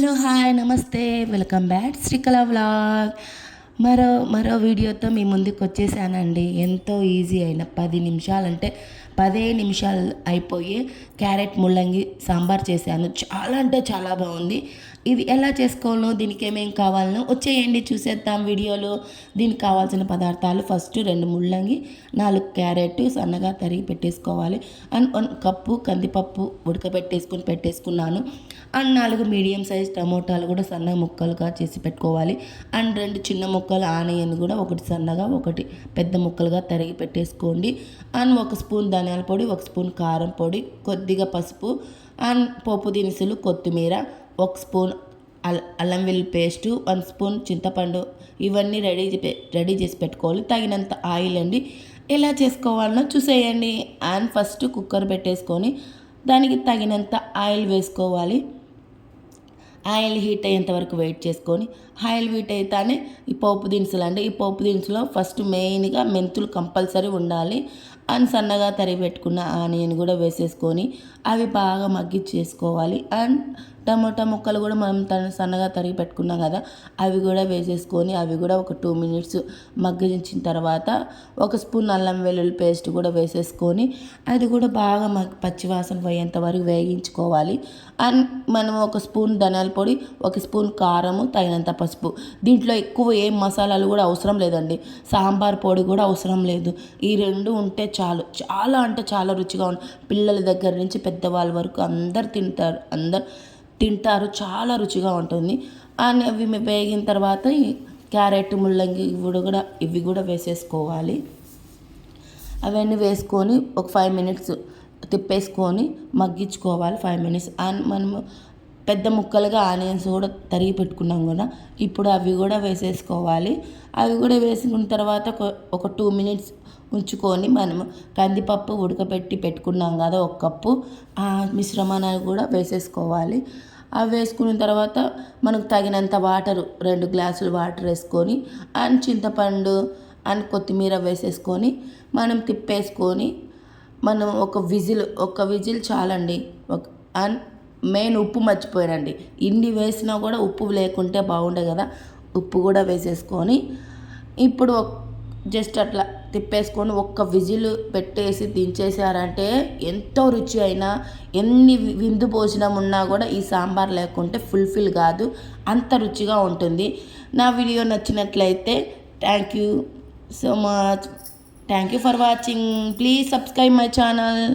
Hello hi నమస్తే welcome back Srikala vlog. మరో వీడియోతో మీ ముందుకు వచ్చేసానండి. ఎంతో ఈజీ అయిన 10 నిమిషాలు అంటే 10 నిమిషాలు అయిపోయి క్యారెట్ ముల్లంగి సాంబార్ చేశాను. చాలా అంటే చాలా బాగుంది. ఇది ఎలా చేసుకోవాలో దీనికి ఏమేమి కావాలనో వచ్చేయండి చూసేద్దాం వీడియోలో. దీనికి కావాల్సిన పదార్థాలు ఫస్ట్ 2 ముల్లంగి, 4 క్యారెట్ సన్నగా తరిగి పెట్టేసుకోవాలి. అండ్ 1 కప్పు కందిపప్పు పెట్టేసుకున్నాను. అండ్ 4 మీడియం సైజ్ టమోటాలు కూడా సన్నగా ముక్కలుగా చేసి పెట్టుకోవాలి. అండ్ 2 చిన్న ముక్కలు ఆనియన్ కూడా ఒకటి సన్నగా ఒకటి పెద్ద ముక్కలుగా తరిగి పెట్టేసుకోండి. అండ్ 1 స్పూన్ ధనియాల పొడి, 1 స్పూన్ కారం పొడి, కొద్దిగా పసుపు, అండ్ పోపు దినుసులు, కొత్తిమీర, 1 స్పూన్ అల్లం వెల్లుల్లి పేస్టు, 1 స్పూన్ చింతపండు, ఇవన్నీ రెడీ చేసి పెట్టుకోవాలి. తగినంత ఆయిల్ అండి. ఎలా చేసుకోవాలనో చూసేయండి. అండ్ ఫస్ట్ కుక్కర్ పెట్టేసుకొని దానికి తగినంత ఆయిల్ వేసుకోవాలి. ఆయిల్ హీట్ అయ్యేంత వరకు వెయిట్ చేసుకొని, ఆయిల్ హీట్ అయితేనే ఈ పోపు దినుసులు అండి. ఈ పోపు దినుసులో ఫస్ట్ మెయిన్గా మెంతులు కంపల్సరీ ఉండాలి. అండ్ సన్నగా తరిగి పెట్టుకున్న ఆనియన్ కూడా వేసేసుకొని అవి బాగా మగ్గిచ్చేసుకోవాలి. అండ్ టమోటా ముక్కలు కూడా మనం సన్నగా తరిగి పెట్టుకున్నాం కదా, అవి కూడా వేసేసుకొని అవి కూడా ఒక 2 మినిట్స్ మగ్గించిన తర్వాత 1 స్పూన్ అల్లం వెల్లుల్లి పేస్ట్ కూడా వేసేసుకొని అది కూడా బాగా పచ్చివాసన పోయేంత వరకు వేగించుకోవాలి. అండ్ మనం 1 స్పూన్ ధనియాల పొడి, 1 స్పూన్ కారము, తగినంత పసుపు. దీంట్లో ఎక్కువ ఏం మసాలాలు కూడా అవసరం లేదండి. సాంబార్ పొడి కూడా అవసరం లేదు. ఈ 2 ఉంటే చాలు. చాలా అంటే చాలా రుచిగా ఉంటుంది. పిల్లల దగ్గర నుంచి పెద్దవాళ్ళ వరకు అందరు తింటారు. చాలా రుచిగా ఉంటుంది. అండ్ అవి వేగిన తర్వాత ఈ క్యారెట్ ముల్లంగి ఇవి కూడా వేసేసుకోవాలి. అవన్నీ వేసుకొని ఒక 5 మినిట్స్ తిప్పేసుకొని మగ్గించుకోవాలి 5 మినిట్స్. అండ్ మనము పెద్ద ముక్కలుగా ఆనియన్స్ కూడా తరిగి పెట్టుకున్నాం కదా, ఇప్పుడు అవి కూడా వేసేసుకోవాలి. అవి కూడా వేసుకున్న తర్వాత ఒక 2 మినిట్స్ ఉంచుకొని మనము కందిపప్పు పెట్టుకున్నాం కదా 1 కప్పు, ఆ మిశ్రమాన్ని కూడా వేసేసుకోవాలి. అవి వేసుకున్న తర్వాత మనకు తగినంత 2 గ్లాసులు వాటర్ వేసుకొని అండ్ చింతపండు అండ్ కొత్తిమీర వేసేసుకొని మనం తిప్పేసుకొని మనం ఒక విజిల్ చాలండి. అండ్ మెయిన్ ఉప్పు మర్చిపోయానండి. ఇన్ని వేసినా కూడా ఉప్పు లేకుంటే బాగుండే కదా, ఉప్పు కూడా వేసేసుకొని ఇప్పుడు జస్ట్ అట్లా తిప్పేసుకొని 1 విజిల్ పెట్టేసి దించేసారంటే ఎంతో రుచి అయినా ఎన్ని విందు భోజనం ఉన్నా కూడా ఈ సాంబార్ లేకుంటే ఫుల్ఫిల్ కాదు, అంత రుచిగా ఉంటుంది. నా వీడియో నచ్చినట్లయితే thank you so much. Thank you for watching. Please subscribe my channel.